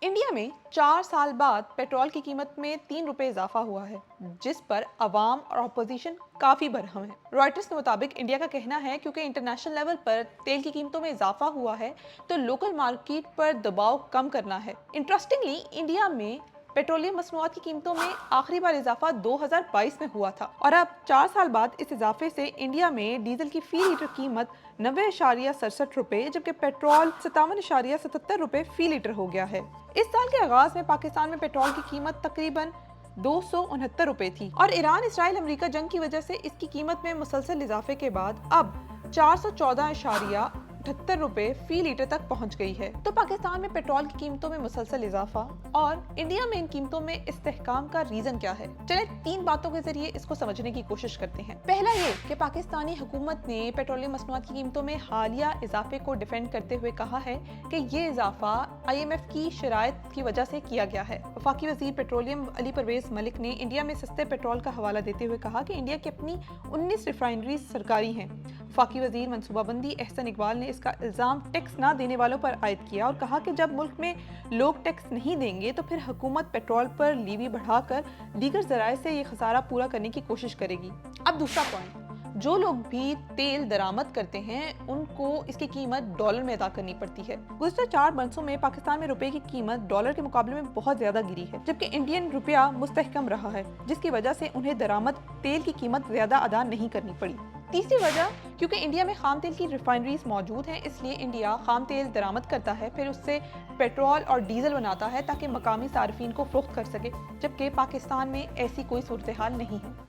India में 4 साल बाद पेट्रोल की कीमत में 3 रुपए इजाफा हुआ है, जिस पर अवाम और अपोजिशन काफी बरहम है। रॉयटर्स के मुताबिक इंडिया का कहना है क्योंकि इंटरनेशनल लेवल पर तेल की कीमतों में इजाफा हुआ है तो लोकल मार्केट पर दबाव कम करना है। इंटरेस्टिंगली इंडिया में पेट्रोलियम मसनूआत की कीमतों में आखिरी बार इजाफा 2022 में हुआ था और अब 4 साल बाद इस इजाफे से इंडिया में डीजल की फी लीटर कीमत 90.67 रुपए जबकि पेट्रोल 57.77 रुपए फी लीटर हो गया है। इस साल के आगाज में पाकिस्तान में पेट्रोल की कीमत तकरीबन 269 रुपए थी और ईरान इसराइल अमेरिका जंग की वजह से इसकी कीमत में मुसलसल इजाफे के बाद अब 414.78 रुपए फी लीटर तक पहुंच गई है। तो पाकिस्तान में पेट्रोल की कीमतों में मुसलसल इजाफा और इंडिया में इन कीमतों में इस्तेहकाम का रीजन क्या है? चले 3 बातों के जरिए इसको समझने की कोशिश करते हैं। पहला ये कि पाकिस्तानी हुकूमत ने पेट्रोलियम मसनूआत की कीमतों में हालिया इजाफे को डिफेंड करते हुए कहा है कि ये इजाफा IMF की शराइत की वजह से किया गया है। वफाकी वजीर पेट्रोलियम अली परवेज मलिक ने इंडिया में सस्ते पेट्रोल का हवाला देते हुए कहा कि इंडिया की अपनी 19 रिफाइनरीज सरकारी हैं। वफाकी वजीर मनसूबाबंदी एहसन इकबाल ने इसका इल्ज़ाम टैक्स ना देने वालों पर आयद किया और कहा कि जब मुल्क में लोग टैक्स नहीं देंगे तो फिर हुकूमत पेट्रोल पर लीवी बढ़ाकर दीगर ज़राए से ये खसारा पूरा करने की कोशिश करेगी। अब दूसरा पॉइंट, जो लोग भी तेल दरामद करते हैं उनको इसकी कीमत डॉलर में अदा करनी पड़ती है। गुज़श्ता 4 बरसों में पाकिस्तान में रुपए की कीमत डॉलर के मुकाबले में बहुत ज्यादा गिरी है, जबकि इंडियन रुपया मुस्तहकम रहा है, जिसकी वजह से उन्हें दरामद तेल की कीमत ज्यादा अदा नहीं करनी पड़ी। तीसरी वजह, क्योंकि इंडिया में खाम तेल की रिफाइनरीज मौजूद हैं, इसलिए इंडिया खाम तेल दरामद करता है, फिर उससे पेट्रोल और डीजल बनाता है ताकि मकामी सार्फिन को फरोख्त कर सके, जबकि पाकिस्तान में ऐसी कोई सूरत हाल नहीं है।